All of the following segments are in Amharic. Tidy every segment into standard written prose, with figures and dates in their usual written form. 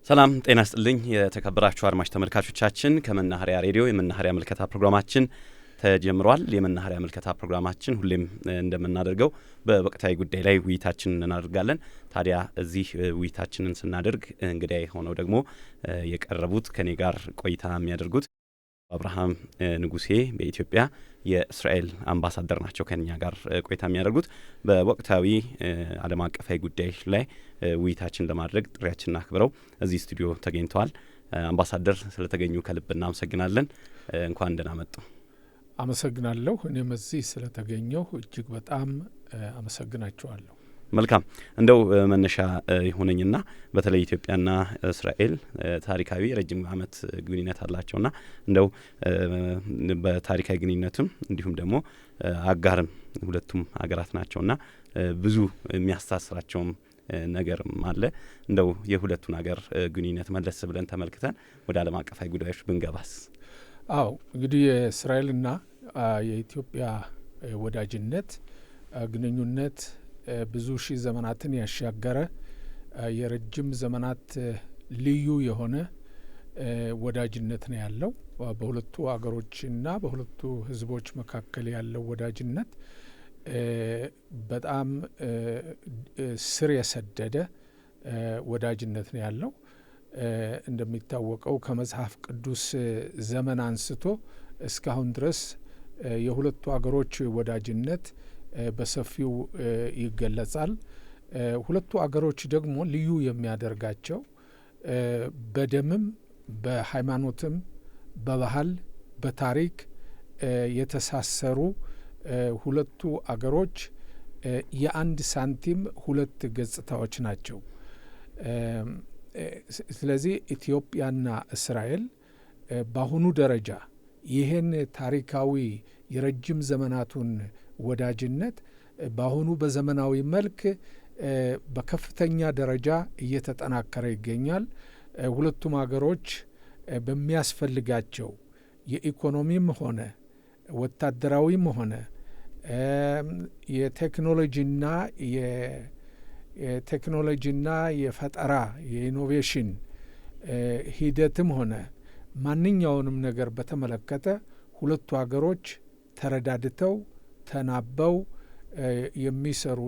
ሰላም ጤና ይስጥልኝ የተከበራችሁ አድማጭ ተመልካቾቻችን ከመናኸሪያ ሬዲዮ የመናኸሪያ መልከታ ፕሮግራማችን ተጀምሯል። የመናኸሪያ መልከታ ፕሮግራማችን ሁሌም እንደምናደርገው በወቅታዊ ጉዳይ ላይ ውይይታችንን እናደርጋለን። ታዲያ እዚህ ውይይታችንን ስናደርግ እንግዲህ ሆነው ደግሞ የቀረቡት ከኔ ጋር ቆይታ የሚያደርጉት አብርሃም ንጉሴ በኢትዮጵያ የእስራኤል አምባሳደር ናቸው። ከኛ ጋር ቆይታ የሚያደርጉት በወቅታዊ ዓለም አቀፋዊ ጉዳዮች ላይ ውይይታችን ለማድረግ ጥሪያችንን አክብረው እዚህ ስቱዲዮ ተገኝተዋል። አምባሳደር ስለተገኙ ከልብ እናመሰግናለን። እንኳን ደህና መጡ። አመሰግናለሁ። እኔም እዚህ ስለተገኘሁ እጅግ በጣም አመሰግናቸዋለሁ። መልካም እንደው መነሻ ይሆነኝና በተለይ ኢትዮጵያና እስራኤል ታሪካዊ ረጅም ዓመት ግንኙነት አላቸውና እንደው በታሪካዊ ግንኙነቱም እንዲሁም ደግሞ አጋርም ሁለቱም ሀገራት ናቸውና ብዙ የሚያስተሳስራቸውም ነገርም አለ። እንደው የሁለቱን ሀገር ግንኙነት መለስ ብለን ተመልክተን ወደ ዓለም አቀፋዊ ጉዳዮች ብንገባስ? አዎ እንግዲህ የእስራኤልና የኢትዮጵያ ወዳጅነት ግንኙነት ብዙ ሺህ ዘመናትን ያሻገረ የረጅም ዘመናት ልዩ የሆነ ወዳጅነት ነው ያለው። በሁለቱ አገሮችና በሁለቱ ሕዝቦች መካከል ያለው ወዳጅነት በጣም ስር የሰደደ ወዳጅነት ነው ያለው። እንደሚታወቀው ከመጽሐፍ ቅዱስ ዘመን አንስቶ እስካሁን ድረስ የሁለቱ አገሮች ወዳጅነት በሰፊው ይገለጻል። ሁለቱ አገሮች ደግሞ ልዩ የሚያደርጋቸው በደምም በሃይማኖትም በባህል በታሪክ የተሳሰሩ ሁለቱ አገሮች የአንድ ሳንቲም ሁለት ገጽታዎች ናቸው። ስለዚህ ኢትዮጵያና እስራኤል በአሁኑ ደረጃ ይህን ታሪካዊ የረጅም ዘመናቱን ወዳጅነት በአሁኑ በዘመናዊ መልክ በከፍተኛ ደረጃ እየተጠናከረ ይገኛል። ሁለቱም ሀገሮች በሚያስፈልጋቸው የኢኮኖሚም ሆነ ወታደራዊም ሆነ የቴክኖሎጂና የፈጠራ የኢኖቬሽን ሂደትም ሆነ ማንኛውንም ነገር በተመለከተ ሁለቱ ሀገሮች ተረዳድተው ተናበው የሚሰሩ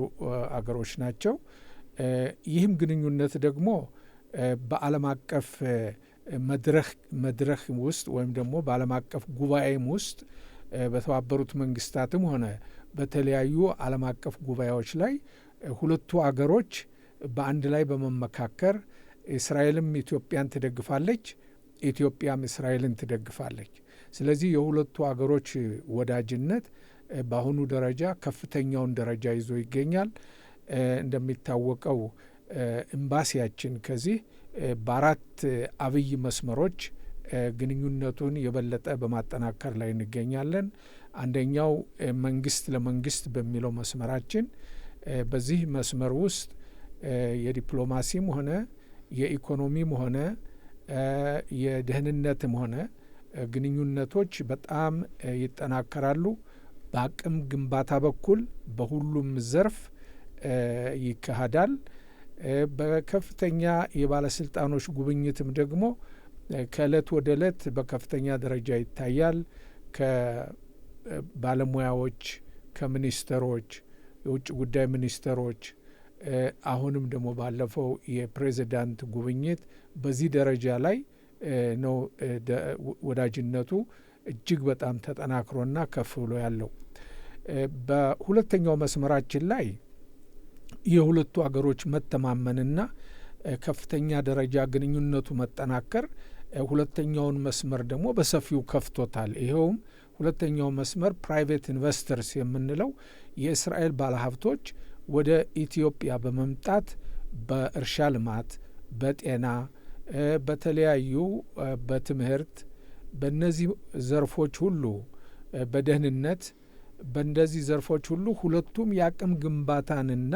አገሮች ናቸው። ይህም ግንኙነት ደግሞ በዓለም አቀፍ መድረክ ውስጥ ወይም ደግሞ በዓለም አቀፍ ጉባኤም ውስጥ በተባበሩት መንግስታትም ሆነ በተለያዩ ዓለም አቀፍ ጉባኤዎች ላይ ሁለቱ አገሮች በአንድ ላይ በመመካከር እስራኤልም ኢትዮጵያን ትደግፋለች፣ ኢትዮጵያም እስራኤልን ትደግፋለች። ስለዚህ የሁለቱ አገሮች ወዳጅነት በአሁኑ ደረጃ ከፍተኛውን ደረጃ ይዞ ይገኛል። እንደሚታወቀው ኤምባሲያችን ከዚህ በአራት አብይ መስመሮች ግንኙነቱን የበለጠ በማጠናከር ላይ እንገኛለን። አንደኛው መንግስት ለመንግስት በሚለው መስመራችን፣ በዚህ መስመር ውስጥ የዲፕሎማሲም ሆነ የኢኮኖሚም ሆነ የደህንነትም ሆነ ግንኙነቶች በጣም ይጠናከራሉ። በአቅም ግንባታ በኩል በሁሉም ዘርፍ ይካሄዳል። በከፍተኛ የባለስልጣኖች ጉብኝትም ደግሞ ከእለት ወደ እለት በከፍተኛ ደረጃ ይታያል። ከባለሙያዎች፣ ከሚኒስተሮች፣ የውጭ ጉዳይ ሚኒስተሮች አሁንም ደግሞ ባለፈው የፕሬዚዳንት ጉብኝት በዚህ ደረጃ ላይ ነው ወዳጅነቱ እጅግ በጣም ተጠናክሮና ከፍ ብሎ ያለው። በሁለተኛው መስመራችን ላይ የሁለቱ አገሮች መተማመንና ከፍተኛ ደረጃ ግንኙነቱ መጠናከር ሁለተኛውን መስመር ደግሞ በሰፊው ከፍቶታል። ይኸውም ሁለተኛው መስመር ፕራይቬት ኢንቨስተርስ የምንለው የእስራኤል ባለሀብቶች ወደ ኢትዮጵያ በመምጣት በእርሻ ልማት፣ በጤና፣ በተለያዩ በትምህርት፣ በእነዚህ ዘርፎች ሁሉ፣ በደህንነት፣ በእንደዚህ ዘርፎች ሁሉ ሁለቱም የአቅም ግንባታንና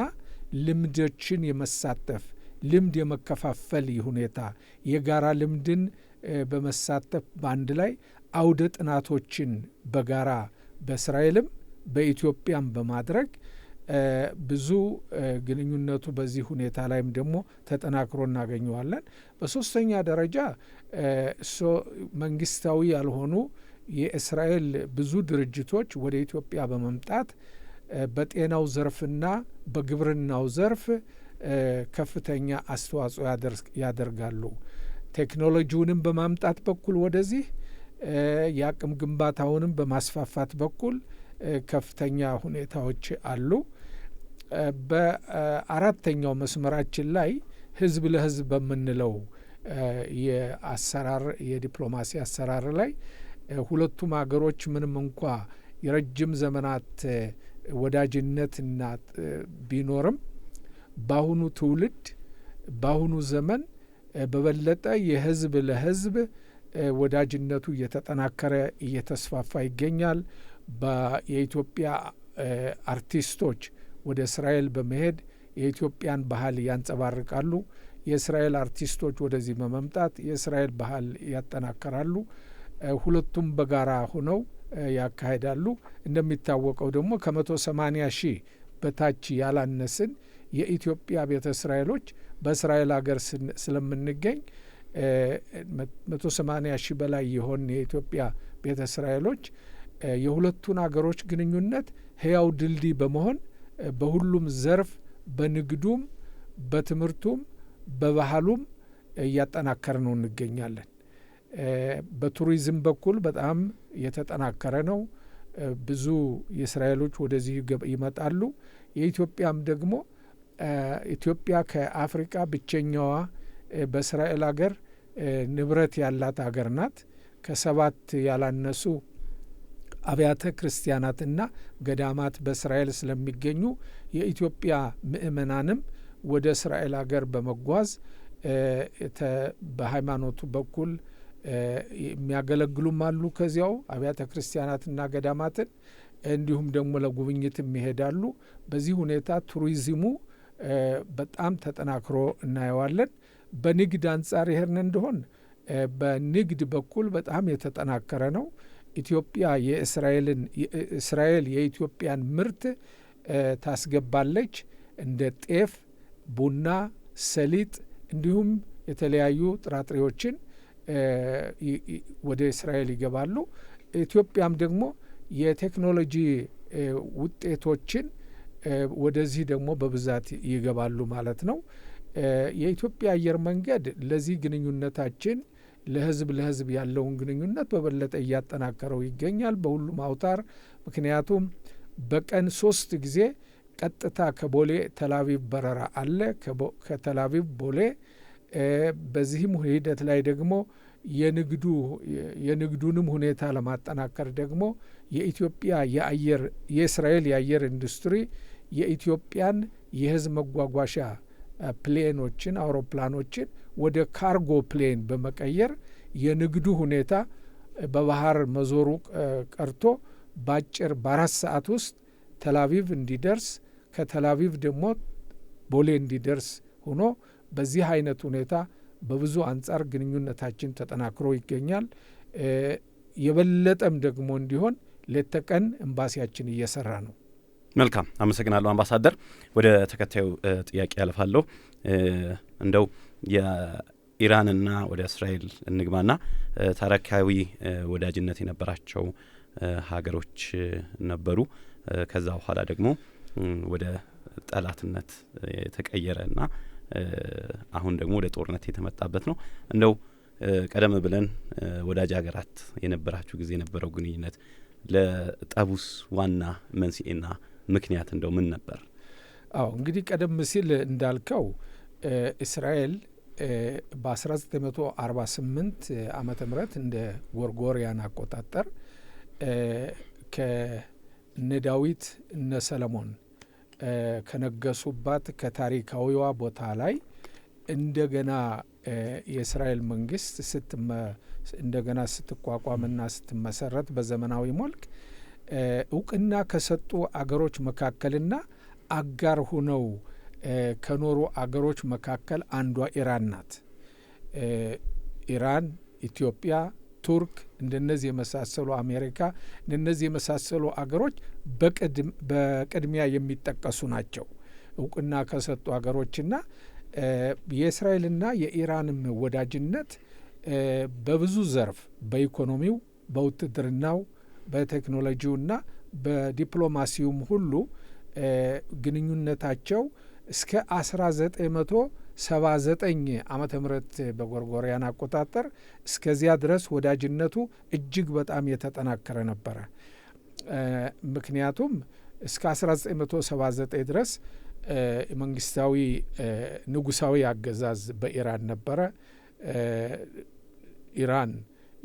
ልምዶችን የመሳተፍ ልምድ የመከፋፈል ሁኔታ የጋራ ልምድን በመሳተፍ በአንድ ላይ አውደ ጥናቶችን በጋራ በእስራኤልም በኢትዮጵያም በማድረግ ብዙ ግንኙነቱ በዚህ ሁኔታ ላይም ደግሞ ተጠናክሮ እናገኘዋለን። በሶስተኛ ደረጃ መንግስታዊ ያልሆኑ የእስራኤል ብዙ ድርጅቶች ወደ ኢትዮጵያ በመምጣት በጤናው ዘርፍና በግብርናው ዘርፍ ከፍተኛ አስተዋጽኦ ያደርጋሉ። ቴክኖሎጂውንም በማምጣት በኩል ወደዚህ የአቅም ግንባታውንም በማስፋፋት በኩል ከፍተኛ ሁኔታዎች አሉ። በአራተኛው መስመራችን ላይ ህዝብ ለህዝብ በምንለው የዲፕሎማሲ አሰራር ላይ ሁለቱም ሀገሮች ምንም እንኳ የረጅም ዘመናት ወዳጅነትና ቢኖርም በአሁኑ ትውልድ በአሁኑ ዘመን በበለጠ የህዝብ ለህዝብ ወዳጅነቱ እየተጠናከረ እየተስፋፋ ይገኛል። የኢትዮጵያ አርቲስቶች ወደ እስራኤል በመሄድ የኢትዮጵያን ባህል ያንጸባርቃሉ። የእስራኤል አርቲስቶች ወደዚህ በመምጣት የእስራኤል ባህል ያጠናከራሉ። ሁለቱም በጋራ ሆነው ያካሂዳሉ። እንደሚታወቀው ደግሞ ከ180 ሺህ በታች ያላነስን የኢትዮጵያ ቤተ እስራኤሎች በእስራኤል ሀገር ስለምንገኝ 180 ሺህ በላይ የሆን የኢትዮጵያ ቤተ እስራኤሎች የሁለቱን አገሮች ግንኙነት ህያው ድልድይ በመሆን በሁሉም ዘርፍ በንግዱም በትምህርቱም በባህሉም እያጠናከረ ነው እንገኛለን። በቱሪዝም በኩል በጣም የተጠናከረ ነው። ብዙ የእስራኤሎች ወደዚህ ይመጣሉ። የኢትዮጵያም ደግሞ ኢትዮጵያ ከአፍሪካ ብቸኛዋ በእስራኤል ሀገር ንብረት ያላት ሀገር ናት። ከ7 ያላነሱ አብያተ ክርስቲያናትና ገዳማት በእስራኤል ስለሚገኙ የኢትዮጵያ ምእመናንም ወደ እስራኤል ሀገር በመጓዝ በሃይማኖቱ በኩል የሚያገለግሉም አሉ። ከዚያው አብያተ ክርስቲያናትና ገዳማትን እንዲሁም ደግሞ ለጉብኝትም ይሄዳሉ። በዚህ ሁኔታ ቱሪዝሙ በጣም ተጠናክሮ እናየዋለን። በንግድ አንጻር ይሄን እንደሆን በንግድ በኩል በጣም የተጠናከረ ነው። ኢትዮጵያ እስራኤል የኢትዮጵያን ምርት ታስገባለች። እንደ ጤፍ፣ ቡና፣ ሰሊጥ እንዲሁም የተለያዩ ጥራጥሬዎችን ወደ እስራኤል ይገባሉ። ኢትዮጵያም ደግሞ የቴክኖሎጂ ውጤቶችን ወደዚህ ደግሞ በብዛት ይገባሉ ማለት ነው። የኢትዮጵያ አየር መንገድ ለዚህ ግንኙነታችን ለህዝብ ለህዝብ ያለውን ግንኙነት በበለጠ እያጠናከረው ይገኛል በሁሉም አውታር። ምክንያቱም በቀን 3 ጊዜ ቀጥታ ከቦሌ ተላቪቭ በረራ አለ፣ ከተላቪቭ ቦሌ። በዚህም ሂደት ላይ ደግሞ የንግዱንም ሁኔታ ለማጠናከር ደግሞ የእስራኤል የአየር ኢንዱስትሪ የኢትዮጵያን የህዝብ መጓጓዣ ፕሌኖችን አውሮፕላኖችን ወደ ካርጎ ፕሌን በመቀየር የንግዱ ሁኔታ በባህር መዞሩ ቀርቶ በ4 ሰዓት ውስጥ ተላቪቭ እንዲደርስ ከተላቪቭ ደግሞ ቦሌ እንዲደርስ ሆኖ በዚህ አይነት ሁኔታ በብዙ አንጻር ግንኙነታችን ተጠናክሮ ይገኛል። የበለጠም ደግሞ እንዲሆን ሌት ተቀን ኤምባሲያችን እየሰራ ነው። መልካም፣ አመሰግናለሁ አምባሳደር። ወደ ተከታዩ ጥያቄ ያልፋለሁ። እንደው የኢራንና ወደ እስራኤል እንግባና ታሪካዊ ወዳጅነት የነበራቸው ሀገሮች ነበሩ። ከዛ በኋላ ደግሞ ወደ ጠላትነት የተቀየረና አሁን ደግሞ ወደ ጦርነት የተመጣበት ነው። እንደው ቀደም ብለን ወዳጅ ሀገራት የነበራችሁ ጊዜ የነበረው ግንኙነት ለጠቡስ ዋና መንስኤና ምክንያት እንደው ምን ነበር? አዎ እንግዲህ ቀደም ሲል እንዳልከው እስራኤል በ1948 ዓመተ ምህረት እንደ ጎርጎሪያን አቆጣጠር ከነ ዳዊት እነ ሰለሞን ከነገሱባት ከታሪካዊዋ ቦታ ላይ እንደገና የእስራኤል መንግስት እንደገና ስትቋቋምና ስትመሰረት በዘመናዊ መልክ እውቅና ከሰጡ አገሮች መካከልና አጋር ሆነው ከኖሩ አገሮች መካከል አንዷ ኢራን ናት። ኢራን፣ ኢትዮጵያ፣ ቱርክ፣ እንደነዚህ የመሳሰሉ አሜሪካ፣ እንደነዚህ የመሳሰሉ አገሮች በቅድሚያ የሚጠቀሱ ናቸው እውቅና ከሰጡ አገሮችና የእስራኤልና የኢራንም ወዳጅነት በብዙ ዘርፍ በኢኮኖሚው፣ በውትድርናው፣ በቴክኖሎጂውና በዲፕሎማሲውም ሁሉ ግንኙነታቸው እስከ 1979 ዓመተ ምህረት በጎርጎሪያን አቆጣጠር እስከዚያ ድረስ ወዳጅነቱ እጅግ በጣም የተጠናከረ ነበረ። ምክንያቱም እስከ 1979 ድረስ መንግስታዊ ንጉሳዊ አገዛዝ በኢራን ነበረ። ኢራን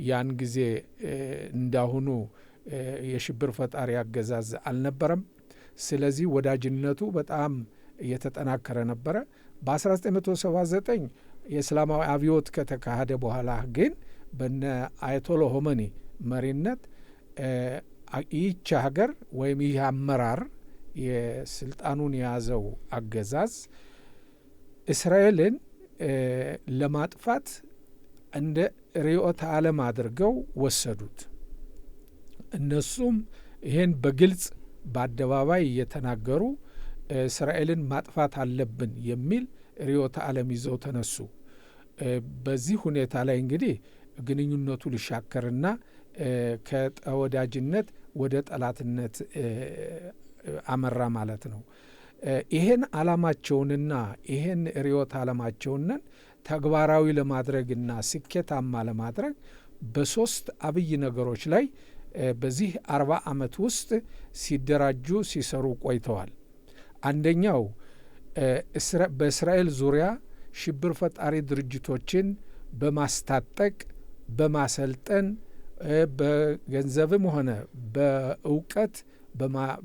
ያን ጊዜ እንዳሁኑ የሽብር ፈጣሪ አገዛዝ አልነበረም። ስለዚህ ወዳጅነቱ በጣም የተጠናከረ ነበረ። በ1979 የእስላማዊ አብዮት ከተካሄደ በኋላ ግን በነ አያቶላ ሆመኒ መሪነት ይህች ሀገር ወይም ይህ አመራር የስልጣኑን የያዘው አገዛዝ እስራኤልን ለማጥፋት እንደ ርዕዮተ ዓለም አድርገው ወሰዱት። እነሱም ይህን በግልጽ በአደባባይ እየተናገሩ እስራኤልን ማጥፋት አለብን የሚል ርዕዮተ ዓለም ይዘው ተነሱ። በዚህ ሁኔታ ላይ እንግዲህ ግንኙነቱ ሊሻከርና ከወዳጅነት ወደ ጠላትነት አመራ ማለት ነው። ይሄን ዓላማቸውንና ይሄን ርዕዮተ ዓለማቸውንን ተግባራዊ ለማድረግና ስኬታማ ለማድረግ በሶስት አብይ ነገሮች ላይ በዚህ 40 ዓመት ውስጥ ሲደራጁ ሲሰሩ ቆይተዋል። አንደኛው በእስራኤል ዙሪያ ሽብር ፈጣሪ ድርጅቶችን በማስታጠቅ በማሰልጠን በገንዘብም ሆነ በእውቀት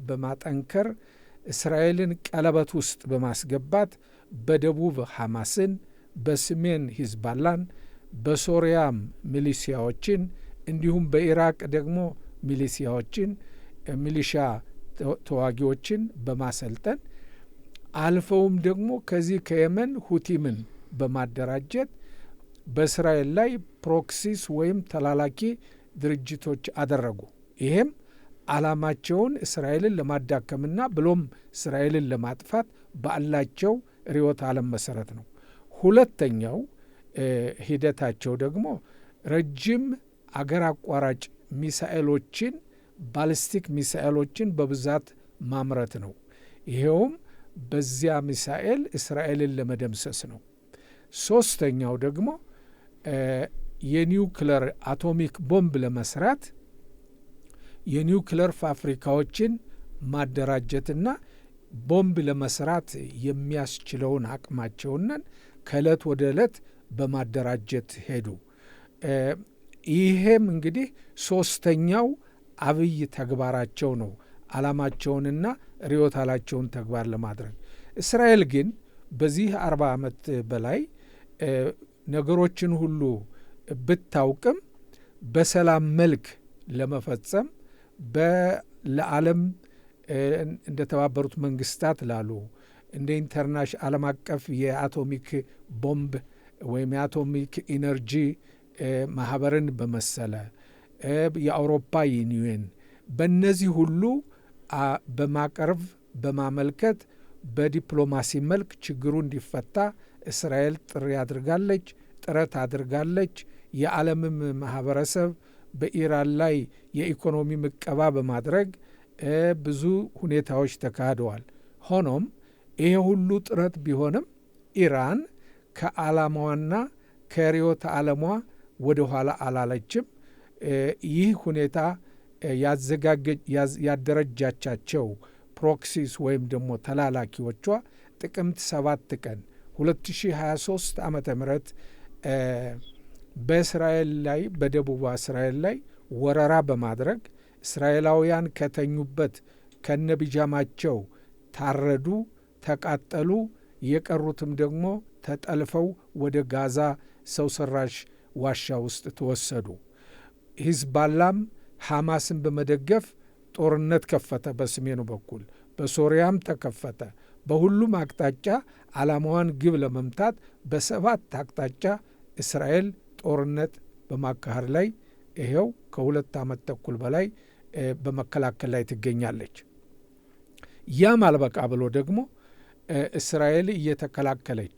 በማጠንከር እስራኤልን ቀለበት ውስጥ በማስገባት በደቡብ ሐማስን፣ በሰሜን ሂዝባላን፣ በሶሪያም ሚሊሺያዎችን እንዲሁም በኢራቅ ደግሞ ሚሊሺያዎችን ሚሊሻ ተዋጊዎችን በማሰልጠን አልፈውም ደግሞ ከዚህ ከየመን ሁቲምን በማደራጀት በእስራኤል ላይ ፕሮክሲስ ወይም ተላላኪ ድርጅቶች አደረጉ። ይሄም ዓላማቸውን እስራኤልን ለማዳከምና ብሎም እስራኤልን ለማጥፋት ባላቸው ርዕዮተ ዓለም መሰረት ነው። ሁለተኛው ሂደታቸው ደግሞ ረጅም አገር አቋራጭ ሚሳኤሎችን ባሊስቲክ ሚሳኤሎችን በብዛት ማምረት ነው። ይሄውም በዚያ ሚሳኤል እስራኤልን ለመደምሰስ ነው። ሶስተኛው ደግሞ የኒውክለር አቶሚክ ቦምብ ለመስራት የኒውክለር ፋብሪካዎችን ማደራጀትና ቦምብ ለመስራት የሚያስችለውን አቅማቸውንን ከእለት ወደ እለት በማደራጀት ሄዱ። ይሄም እንግዲህ ሶስተኛው አብይ ተግባራቸው ነው፣ ዓላማቸውንና ርዕዮተ ዓለማቸውን ተግባር ለማድረግ። እስራኤል ግን በዚህ 40 ዓመት በላይ ነገሮችን ሁሉ ብታውቅም በሰላም መልክ ለመፈጸም ለዓለም እንደ ተባበሩት መንግስታት ላሉ እንደ ኢንተርናሽናል ዓለም አቀፍ የአቶሚክ ቦምብ ወይም የአቶሚክ ኢነርጂ ማህበርን በመሰለ የአውሮፓ ዩኒየን በእነዚህ ሁሉ በማቀርብ በማመልከት በዲፕሎማሲ መልክ ችግሩ እንዲፈታ እስራኤል ጥረት አድርጋለች። የዓለምም ማህበረሰብ በኢራን ላይ የኢኮኖሚ ምቀባ በማድረግ ብዙ ሁኔታዎች ተካሂደዋል። ሆኖም ይሄ ሁሉ ጥረት ቢሆንም ኢራን ከዓላማዋና ከርዕዮተ ዓለሟ ወደ ኋላ አላለችም። ይህ ሁኔታ ያደረጃቻቸው ፕሮክሲስ ወይም ደግሞ ተላላኪዎቿ ጥቅምት 7 ቀን 2023 ዓመተ ምህረት በእስራኤል ላይ በደቡብ እስራኤል ላይ ወረራ በማድረግ እስራኤላውያን ከተኙበት ከነቢጃማቸው ታረዱ፣ ተቃጠሉ። የቀሩትም ደግሞ ተጠልፈው ወደ ጋዛ ሰው ሰራሽ ዋሻ ውስጥ ተወሰዱ። ሂዝባላም ሐማስን በመደገፍ ጦርነት ከፈተ። በሰሜኑ በኩል በሶሪያም ተከፈተ። በሁሉም አቅጣጫ ዓላማዋን ግብ ለመምታት በ7 አቅጣጫ እስራኤል ጦርነት በማካሄድ ላይ ይሄው ከ2 ዓመት ተኩል በላይ በመከላከል ላይ ትገኛለች። ያም አልበቃ ብሎ ደግሞ እስራኤል እየተከላከለች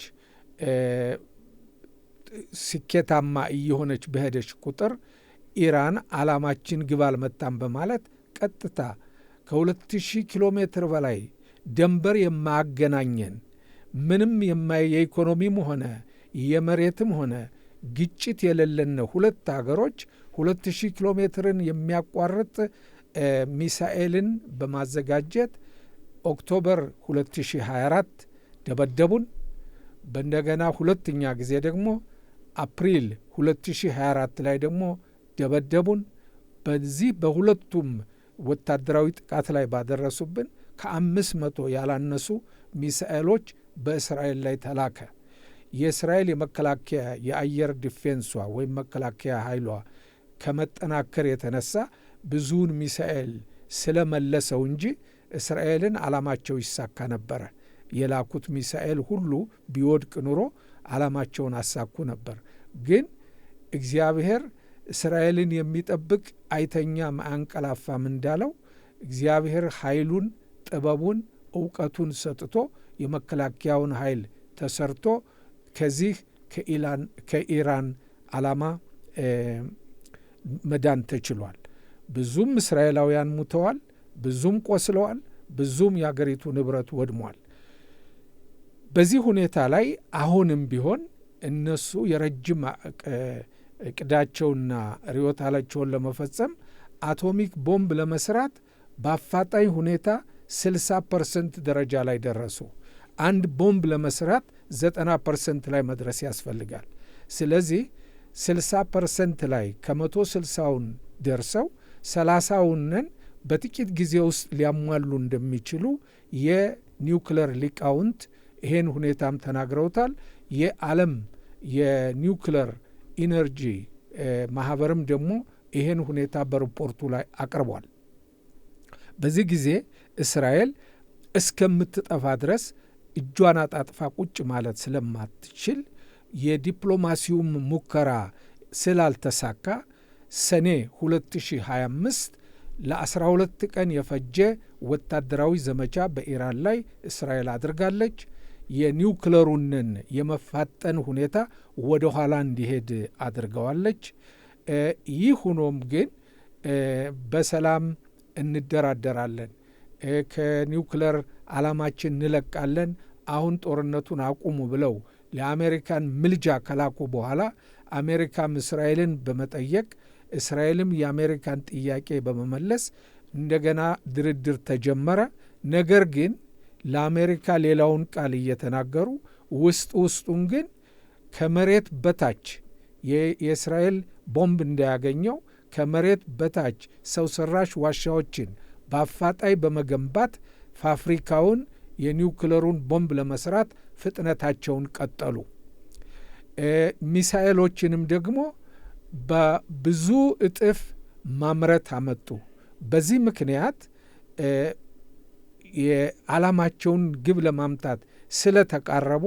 ስኬታማ እየሆነች በሄደች ቁጥር ኢራን ዓላማችን ግብ አልመታም በማለት ቀጥታ ከ2000 ኪሎ ሜትር በላይ ደንበር የማያገናኘን ምንም የኢኮኖሚም ሆነ የመሬትም ሆነ ግጭት የሌለን ሁለት ሀገሮች 2000 ኪሎ ሜትርን የሚያቋርጥ ሚሳኤልን በማዘጋጀት ኦክቶበር 2024 ደበደቡን። በእንደገና ሁለተኛ ጊዜ ደግሞ አፕሪል 2024 ላይ ደግሞ ደበደቡን። በዚህ በሁለቱም ወታደራዊ ጥቃት ላይ ባደረሱብን ከ500 ያላነሱ ሚሳኤሎች በእስራኤል ላይ ተላከ። የእስራኤል የመከላከያ የአየር ዲፌንሷ ወይም መከላከያ ኃይሏ ከመጠናከር የተነሳ ብዙውን ሚሳኤል ስለመለሰው እንጂ እስራኤልን ዓላማቸው ይሳካ ነበረ። የላኩት ሚሳኤል ሁሉ ቢወድቅ ኑሮ ዓላማቸውን አሳኩ ነበር። ግን እግዚአብሔር እስራኤልን የሚጠብቅ አይተኛም አያንቀላፋም እንዳለው እግዚአብሔር ኃይሉን፣ ጥበቡን፣ እውቀቱን ሰጥቶ የመከላከያውን ኃይል ተሰርቶ ከዚህ ከኢራን ዓላማ መዳን ተችሏል። ብዙም እስራኤላውያን ሙተዋል፣ ብዙም ቆስለዋል፣ ብዙም የአገሪቱ ንብረት ወድሟል። በዚህ ሁኔታ ላይ አሁንም ቢሆን እነሱ የረጅም እቅዳቸውና ርዕዮታቸውን ለመፈጸም አቶሚክ ቦምብ ለመስራት በአፋጣኝ ሁኔታ 60% ደረጃ ላይ ደረሱ። አንድ ቦምብ ለመስራት 90% ላይ መድረስ ያስፈልጋል። ስለዚህ 60% ላይ ከ160ውን ደርሰው 30ውንን በጥቂት ጊዜ ውስጥ ሊያሟሉ እንደሚችሉ የኒውክለር ሊቃውንት ይሄን ሁኔታም ተናግረውታል። የዓለም የኒውክለር ኢነርጂ ማህበርም ደግሞ ይሄን ሁኔታ በሪፖርቱ ላይ አቅርቧል። በዚህ ጊዜ እስራኤል እስከምትጠፋ ድረስ እጇን አጣጥፋ ቁጭ ማለት ስለማትችል የዲፕሎማሲውም ሙከራ ስላልተሳካ ሰኔ 2025 ለ12 ቀን የፈጀ ወታደራዊ ዘመቻ በኢራን ላይ እስራኤል አድርጋለች። የኒውክለሩንን የመፋጠን ሁኔታ ወደ ኋላ እንዲሄድ አድርገዋለች። ይህ ሆኖም ግን በሰላም እንደራደራለን፣ ከኒውክለር ዓላማችን እንለቃለን፣ አሁን ጦርነቱን አቁሙ ብለው ለአሜሪካን ምልጃ ከላኩ በኋላ አሜሪካም እስራኤልን በመጠየቅ እስራኤልም የአሜሪካን ጥያቄ በመመለስ እንደገና ድርድር ተጀመረ። ነገር ግን ለአሜሪካ ሌላውን ቃል እየተናገሩ ውስጡን ግን ከመሬት በታች የእስራኤል ቦምብ እንዳያገኘው ከመሬት በታች ሰው ሰራሽ ዋሻዎችን በአፋጣኝ በመገንባት ፋብሪካውን የኒውክለሩን ቦምብ ለመስራት ፍጥነታቸውን ቀጠሉ። ሚሳኤሎችንም ደግሞ በብዙ እጥፍ ማምረት አመጡ። በዚህ ምክንያት የዓላማቸውን ግብ ለማምታት ስለተቃረቡ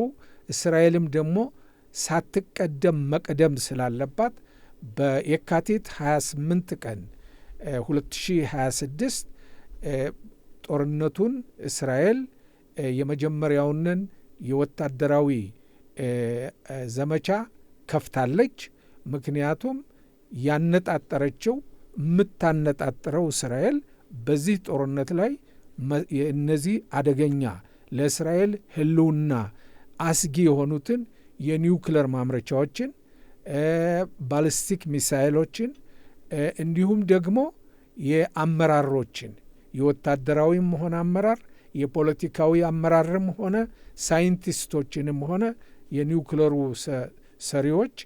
እስራኤልም ደግሞ ሳትቀደም መቅደም ስላለባት በየካቲት 28 ቀን 2026 ጦርነቱን እስራኤል የመጀመሪያውንን የወታደራዊ ዘመቻ ከፍታለች። ምክንያቱም ያነጣጠረችው የምታነጣጥረው እስራኤል በዚህ ጦርነት ላይ እነዚህ አደገኛ ለእስራኤል ሕልውና አስጊ የሆኑትን የኒውክለር ማምረቻዎችን፣ ባሊስቲክ ሚሳይሎችን እንዲሁም ደግሞ የአመራሮችን የወታደራዊም ሆነ አመራር የፖለቲካዊ አመራርም ሆነ ሳይንቲስቶችንም ሆነ የኒውክለሩ ሰሪዎች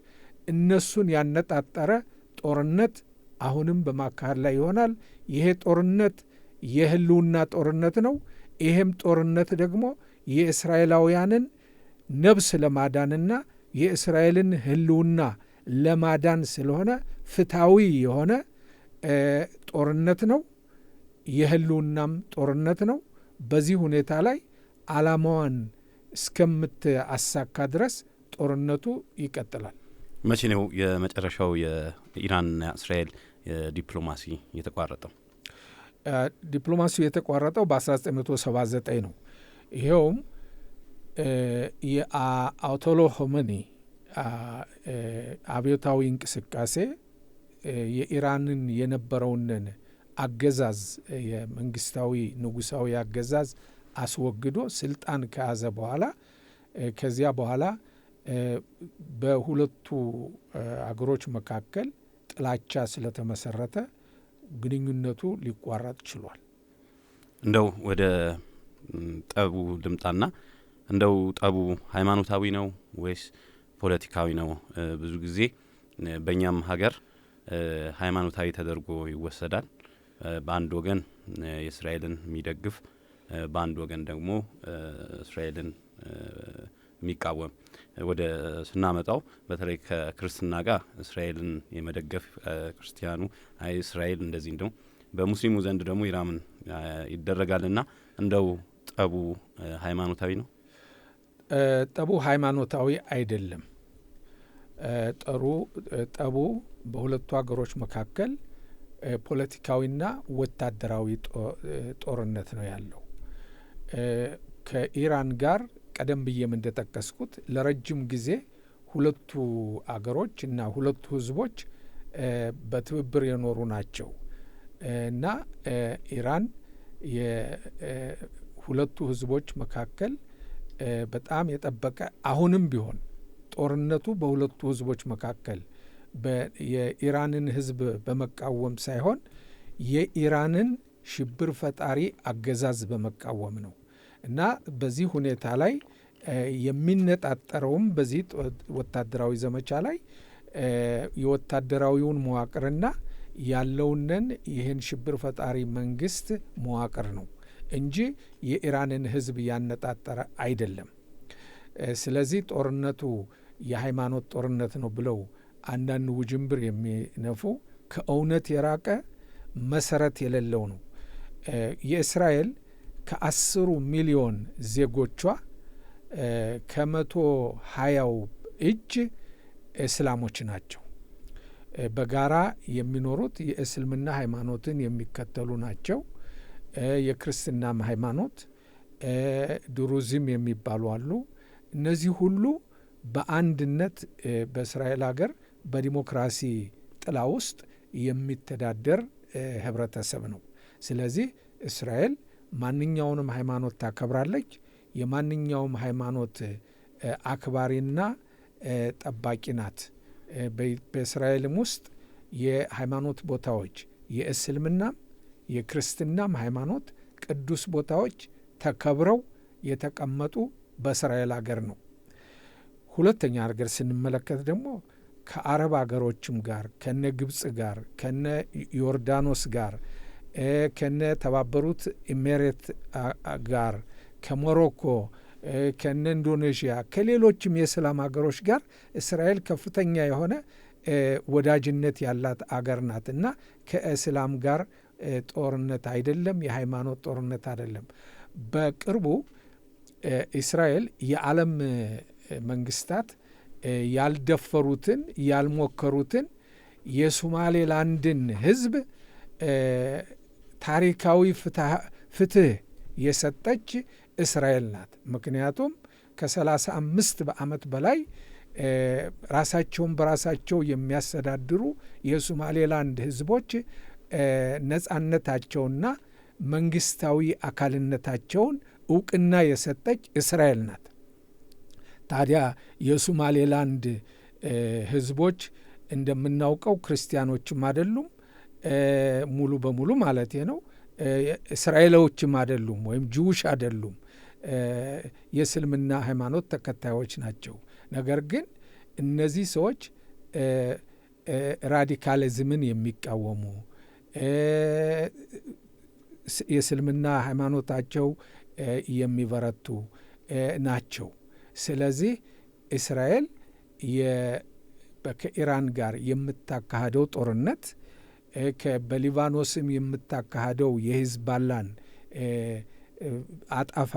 እነሱን ያነጣጠረ ጦርነት አሁንም በማካሄድ ላይ ይሆናል። ይሄ ጦርነት የህልውና ጦርነት ነው። ይሄም ጦርነት ደግሞ የእስራኤላውያንን ነብስ ለማዳንና የእስራኤልን ህልውና ለማዳን ስለሆነ ፍትሐዊ የሆነ ጦርነት ነው። የህልውናም ጦርነት ነው። በዚህ ሁኔታ ላይ ዓላማዋን እስከምታሳካ ድረስ ጦርነቱ ይቀጥላል። መቼ ነው የመጨረሻው የኢራንና እስራኤል ዲፕሎማሲ የተቋረጠው? ዲፕሎማሲው የተቋረጠው በ1979 ነው። ይሄውም የአያቶላ ሆሜኒ አብዮታዊ እንቅስቃሴ የኢራንን የነበረውን አገዛዝ የመንግስታዊ ንጉሳዊ አገዛዝ አስወግዶ ስልጣን ከያዘ በኋላ ከዚያ በኋላ በሁለቱ አገሮች መካከል ጥላቻ ስለተመሰረተ ግንኙነቱ ሊቋረጥ ችሏል። እንደው ወደ ጠቡ ልምጣና እንደው ጠቡ ሃይማኖታዊ ነው ወይስ ፖለቲካዊ ነው? ብዙ ጊዜ በእኛም ሀገር ሃይማኖታዊ ተደርጎ ይወሰዳል። በአንድ ወገን የእስራኤልን የሚደግፍ፣ በአንድ ወገን ደግሞ እስራኤልን የሚቃወም። ወደ ስናመጣው በተለይ ከክርስትና ጋር እስራኤልን የመደገፍ ክርስቲያኑ አይ እስራኤል እንደዚህ እንደው በሙስሊሙ ዘንድ ደግሞ ኢራምን ይደረጋልና እንደው ጠቡ ሃይማኖታዊ ነው? ጠቡ ሃይማኖታዊ አይደለም። ጠቡ በሁለቱ ሀገሮች መካከል ፖለቲካዊና ወታደራዊ ጦርነት ነው ያለው። ከኢራን ጋር ቀደም ብዬም እንደጠቀስኩት ለረጅም ጊዜ ሁለቱ አገሮች እና ሁለቱ ህዝቦች በትብብር የኖሩ ናቸው እና ኢራን የሁለቱ ህዝቦች መካከል በጣም የጠበቀ አሁንም ቢሆን ጦርነቱ በሁለቱ ህዝቦች መካከል የኢራንን ህዝብ በመቃወም ሳይሆን የኢራንን ሽብር ፈጣሪ አገዛዝ በመቃወም ነው እና በዚህ ሁኔታ ላይ የሚነጣጠረውም በዚህ ወታደራዊ ዘመቻ ላይ የወታደራዊውን መዋቅርና ያለውንን ይህን ሽብር ፈጣሪ መንግስት መዋቅር ነው እንጂ የኢራንን ህዝብ ያነጣጠረ አይደለም። ስለዚህ ጦርነቱ የሃይማኖት ጦርነት ነው ብለው አንዳንድ ውጅንብር የሚነፉ ከእውነት የራቀ መሰረት የሌለው ነው። የእስራኤል ከ10 ሚሊዮን ዜጎቿ ከ120 እጅ እስላሞች ናቸው። በጋራ የሚኖሩት የእስልምና ሃይማኖትን የሚከተሉ ናቸው። የክርስትናም ሃይማኖት ድሩዝም የሚባሉ አሉ። እነዚህ ሁሉ በአንድነት በእስራኤል ሀገር በዲሞክራሲ ጥላ ውስጥ የሚተዳደር ህብረተሰብ ነው። ስለዚህ እስራኤል ማንኛውንም ሃይማኖት ታከብራለች። የማንኛውም ሃይማኖት አክባሪና ጠባቂ ናት። በእስራኤልም ውስጥ የሃይማኖት ቦታዎች የእስልምናም የክርስትናም ሃይማኖት ቅዱስ ቦታዎች ተከብረው የተቀመጡ በእስራኤል ሀገር ነው። ሁለተኛ ሀገር ስንመለከት ደግሞ ከአረብ ሀገሮችም ጋር ከነ ግብጽ ጋር ከነ ዮርዳኖስ ጋር ከነ ተባበሩት ኤሜሬት ጋር ከሞሮኮ ከነ ኢንዶኔዥያ ከሌሎችም የእስላም ሀገሮች ጋር እስራኤል ከፍተኛ የሆነ ወዳጅነት ያላት አገር ናት እና ከእስላም ጋር ጦርነት አይደለም፣ የሃይማኖት ጦርነት አይደለም። በቅርቡ እስራኤል የዓለም መንግስታት ያልደፈሩትን ያልሞከሩትን የሶማሌላንድን ህዝብ ታሪካዊ ፍትህ የሰጠች እስራኤል ናት። ምክንያቱም ከ35 ዓመት በላይ ራሳቸውን በራሳቸው የሚያስተዳድሩ የሶማሌላንድ ህዝቦች ነጻነታቸውና መንግስታዊ አካልነታቸውን እውቅና የሰጠች እስራኤል ናት። ታዲያ የሶማሌላንድ ህዝቦች እንደምናውቀው ክርስቲያኖችም አይደሉም፣ ሙሉ በሙሉ ማለት ነው። እስራኤላዎችም አይደሉም ወይም ጅውሽ አይደሉም፣ የእስልምና ሃይማኖት ተከታዮች ናቸው። ነገር ግን እነዚህ ሰዎች ራዲካሊዝምን የሚቃወሙ የእስልምና ሃይማኖታቸው የሚበረቱ ናቸው። ስለዚህ እስራኤል ከኢራን ጋር የምታካሄደው ጦርነት በሊባኖስም የምታካሄደው የሂዝቦላን አጠፋ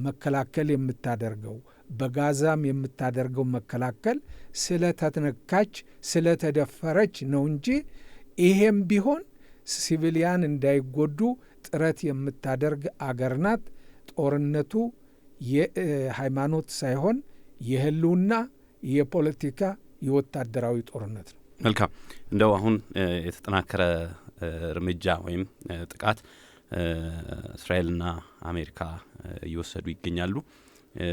መከላከል የምታደርገው በጋዛም የምታደርገው መከላከል ስለተነካች ስለተደፈረች ነው እንጂ ይሄም ቢሆን ሲቪሊያን እንዳይጎዱ ጥረት የምታደርግ አገር ናት። ጦርነቱ የሃይማኖት ሳይሆን የህልውና፣ የፖለቲካ፣ የወታደራዊ ጦርነት ነው። መልካም። እንደው አሁን የተጠናከረ እርምጃ ወይም ጥቃት እስራኤልና አሜሪካ እየወሰዱ ይገኛሉ።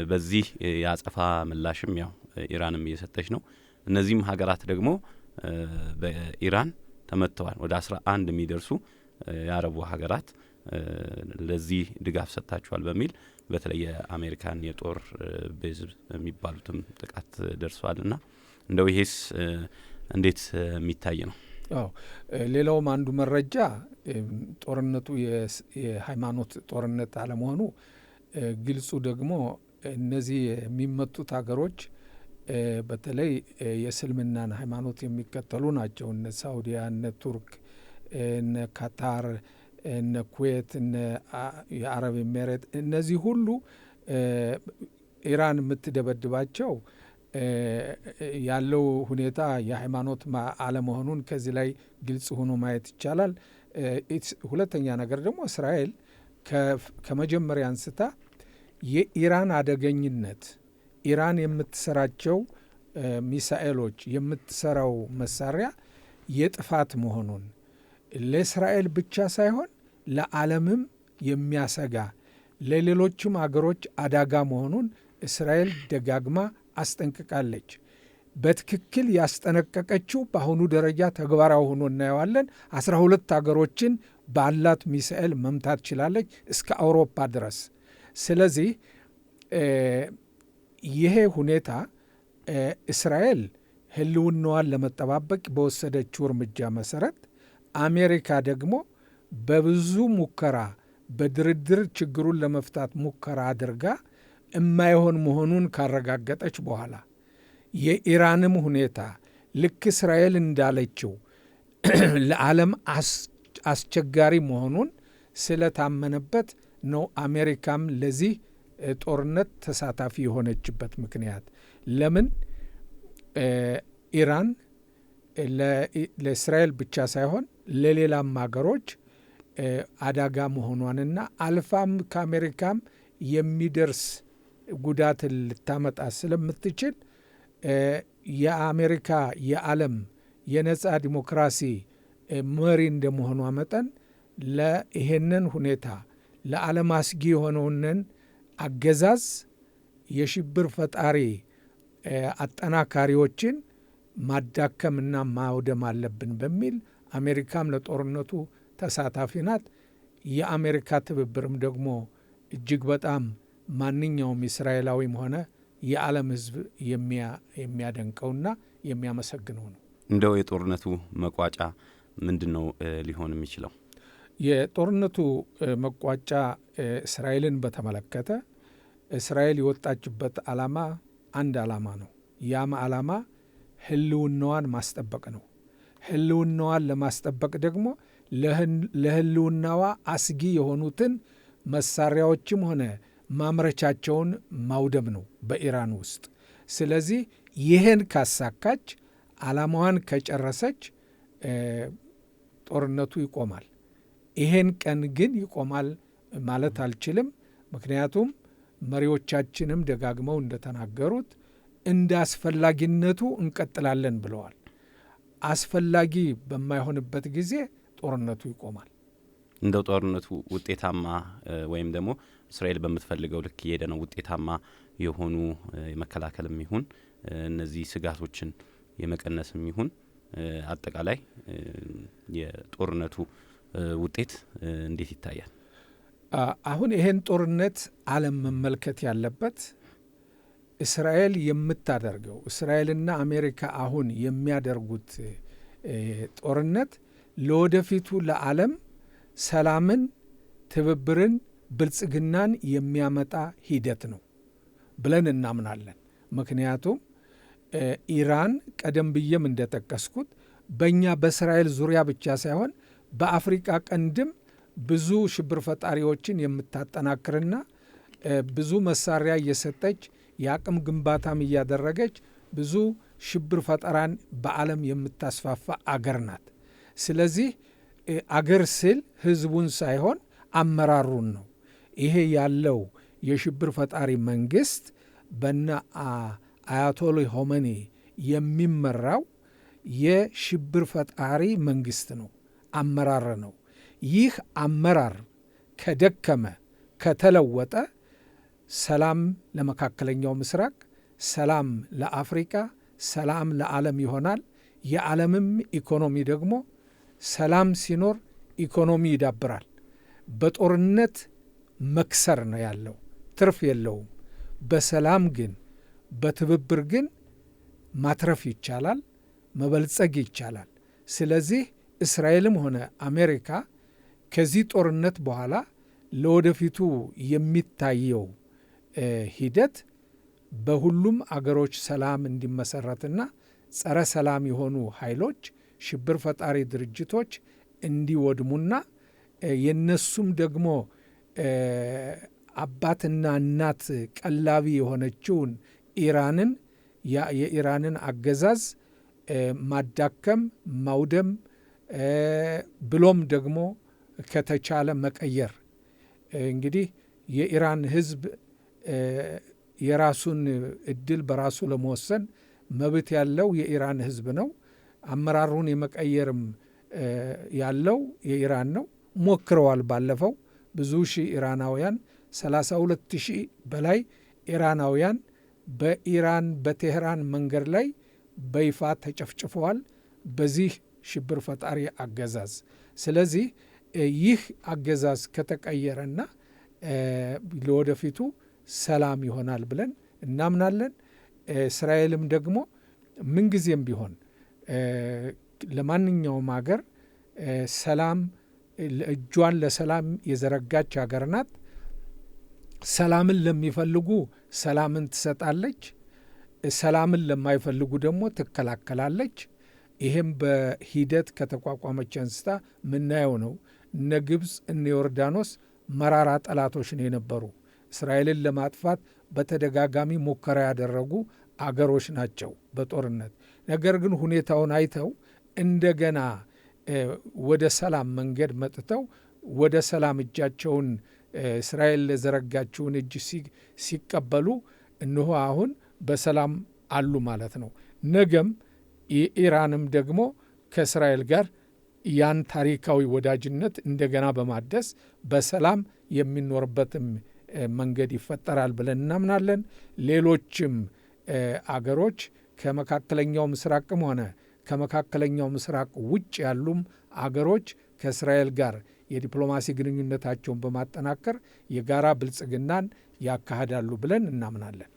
በዚህ የአጸፋ ምላሽም ያው ኢራንም እየሰጠች ነው። እነዚህም ሀገራት ደግሞ በኢራን ተመተዋል። ወደ 11 የሚደርሱ የአረቡ ሀገራት ለዚህ ድጋፍ ሰጥታቸዋል በሚል በተለይ የአሜሪካን የጦር ቤዝ የሚባሉትም ጥቃት ደርሷልና እንደው ይሄስ እንዴት የሚታይ ነው? ሌላውም አንዱ መረጃ ጦርነቱ የሃይማኖት ጦርነት አለመሆኑ ግልጹ ደግሞ እነዚህ የሚመቱት ሀገሮች በተለይ የእስልምናን ሃይማኖት የሚከተሉ ናቸው። እነ ሳውዲያ፣ እነ ቱርክ፣ እነ ካታር፣ እነ ኩዌት፣ እነ የአረብ ኤሜሬት እነዚህ ሁሉ ኢራን የምትደበድባቸው ያለው ሁኔታ የሃይማኖት አለመሆኑን ከዚህ ላይ ግልጽ ሆኖ ማየት ይቻላል። ሁለተኛ ነገር ደግሞ እስራኤል ከመጀመሪያ አንስታ የኢራን አደገኝነት ኢራን የምትሰራቸው ሚሳኤሎች የምትሰራው መሳሪያ የጥፋት መሆኑን ለእስራኤል ብቻ ሳይሆን ለዓለምም የሚያሰጋ ለሌሎችም አገሮች አደጋ መሆኑን እስራኤል ደጋግማ አስጠንቅቃለች። በትክክል ያስጠነቀቀችው በአሁኑ ደረጃ ተግባራዊ ሆኖ እናየዋለን። 12 አገሮችን ባላት ሚሳኤል መምታት ችላለች እስከ አውሮፓ ድረስ። ስለዚህ ይሄ ሁኔታ እስራኤል ህልውናዋን ለመጠባበቅ በወሰደችው እርምጃ መሰረት አሜሪካ ደግሞ በብዙ ሙከራ በድርድር ችግሩን ለመፍታት ሙከራ አድርጋ የማይሆን መሆኑን ካረጋገጠች በኋላ የኢራንም ሁኔታ ልክ እስራኤል እንዳለችው ለዓለም አስቸጋሪ መሆኑን ስለታመነበት ነው አሜሪካም ለዚህ ጦርነት ተሳታፊ የሆነችበት ምክንያት። ለምን ኢራን ለእስራኤል ብቻ ሳይሆን ለሌላም ሀገሮች አደጋ መሆኗንና አልፋም ከአሜሪካም የሚደርስ ጉዳትን ልታመጣ ስለምትችል የአሜሪካ የዓለም የነጻ ዲሞክራሲ መሪ እንደመሆኗ መጠን ለይሄንን ሁኔታ ለዓለም አስጊ የሆነውን አገዛዝ የሽብር ፈጣሪ አጠናካሪዎችን ማዳከምና ማውደም አለብን በሚል አሜሪካም ለጦርነቱ ተሳታፊ ናት። የአሜሪካ ትብብርም ደግሞ እጅግ በጣም ማንኛውም እስራኤላዊም ሆነ የዓለም ሕዝብ የሚያደንቀውና የሚያመሰግነው ነው። እንደው የጦርነቱ መቋጫ ምንድን ነው ሊሆን የሚችለው? የጦርነቱ መቋጫ እስራኤልን በተመለከተ እስራኤል የወጣችበት ዓላማ አንድ ዓላማ ነው። ያም ዓላማ ህልውናዋን ማስጠበቅ ነው። ህልውናዋን ለማስጠበቅ ደግሞ ለህልውናዋ አስጊ የሆኑትን መሳሪያዎችም ሆነ ማምረቻቸውን ማውደም ነው በኢራን ውስጥ። ስለዚህ ይህን ካሳካች ዓላማዋን ከጨረሰች ጦርነቱ ይቆማል። ይሄን ቀን ግን ይቆማል ማለት አልችልም። ምክንያቱም መሪዎቻችንም ደጋግመው እንደተናገሩት እንደ አስፈላጊነቱ እንቀጥላለን ብለዋል። አስፈላጊ በማይሆንበት ጊዜ ጦርነቱ ይቆማል። እንደው ጦርነቱ ውጤታማ ወይም ደግሞ እስራኤል በምትፈልገው ልክ እየሄደ ነው ውጤታማ የሆኑ የመከላከልም ይሁን እነዚህ ስጋቶችን የመቀነስም ይሁን አጠቃላይ የጦርነቱ ውጤት እንዴት ይታያል? አሁን ይሄን ጦርነት ዓለም መመልከት ያለበት እስራኤል የምታደርገው እስራኤልና አሜሪካ አሁን የሚያደርጉት ጦርነት ለወደፊቱ ለዓለም ሰላምን፣ ትብብርን፣ ብልጽግናን የሚያመጣ ሂደት ነው ብለን እናምናለን። ምክንያቱም ኢራን ቀደም ብዬም እንደጠቀስኩት በእኛ በእስራኤል ዙሪያ ብቻ ሳይሆን በአፍሪቃ ቀንድም ብዙ ሽብር ፈጣሪዎችን የምታጠናክርና ብዙ መሳሪያ እየሰጠች የአቅም ግንባታም እያደረገች ብዙ ሽብር ፈጠራን በዓለም የምታስፋፋ አገር ናት። ስለዚህ አገር ስል ህዝቡን ሳይሆን አመራሩን ነው። ይሄ ያለው የሽብር ፈጣሪ መንግስት በነ አያቶላ ሆሜኒ የሚመራው የሽብር ፈጣሪ መንግስት ነው፣ አመራር ነው። ይህ አመራር ከደከመ ከተለወጠ ሰላም ለመካከለኛው ምስራቅ፣ ሰላም ለአፍሪካ፣ ሰላም ለዓለም ይሆናል። የዓለምም ኢኮኖሚ ደግሞ ሰላም ሲኖር ኢኮኖሚ ይዳብራል። በጦርነት መክሰር ነው ያለው፣ ትርፍ የለውም። በሰላም ግን በትብብር ግን ማትረፍ ይቻላል፣ መበልጸግ ይቻላል። ስለዚህ እስራኤልም ሆነ አሜሪካ ከዚህ ጦርነት በኋላ ለወደፊቱ የሚታየው ሂደት በሁሉም አገሮች ሰላም እንዲመሰረትና ጸረ ሰላም የሆኑ ኃይሎች፣ ሽብር ፈጣሪ ድርጅቶች እንዲወድሙና የነሱም ደግሞ አባትና እናት ቀላቢ የሆነችውን ኢራንን የኢራንን አገዛዝ ማዳከም፣ ማውደም ብሎም ደግሞ ከተቻለ መቀየር። እንግዲህ የኢራን ሕዝብ የራሱን እድል በራሱ ለመወሰን መብት ያለው የኢራን ሕዝብ ነው። አመራሩን የመቀየርም ያለው የኢራን ነው። ሞክረዋል። ባለፈው ብዙ ሺህ ኢራናውያን 32 ሺህ በላይ ኢራናውያን በኢራን በቴህራን መንገድ ላይ በይፋ ተጨፍጭፈዋል በዚህ ሽብር ፈጣሪ አገዛዝ። ስለዚህ ይህ አገዛዝ ከተቀየረና ለወደፊቱ ሰላም ይሆናል ብለን እናምናለን። እስራኤልም ደግሞ ምንጊዜም ቢሆን ለማንኛውም ሀገር ሰላም እጇን ለሰላም የዘረጋች ሀገር ናት። ሰላምን ለሚፈልጉ ሰላምን ትሰጣለች፣ ሰላምን ለማይፈልጉ ደግሞ ትከላከላለች። ይህም በሂደት ከተቋቋመች አንስታ ምናየው ነው። እነ ግብፅ እነ ዮርዳኖስ መራራ ጠላቶች ነው የነበሩ። እስራኤልን ለማጥፋት በተደጋጋሚ ሙከራ ያደረጉ አገሮች ናቸው በጦርነት። ነገር ግን ሁኔታውን አይተው እንደገና ወደ ሰላም መንገድ መጥተው ወደ ሰላም እጃቸውን እስራኤል ለዘረጋችውን እጅ ሲቀበሉ እነሆ አሁን በሰላም አሉ ማለት ነው። ነገም ኢራንም ደግሞ ከእስራኤል ጋር ያን ታሪካዊ ወዳጅነት እንደገና በማደስ በሰላም የሚኖርበትም መንገድ ይፈጠራል ብለን እናምናለን። ሌሎችም አገሮች ከመካከለኛው ምስራቅም ሆነ ከመካከለኛው ምስራቅ ውጭ ያሉም አገሮች ከእስራኤል ጋር የዲፕሎማሲ ግንኙነታቸውን በማጠናከር የጋራ ብልጽግናን ያካሂዳሉ ብለን እናምናለን።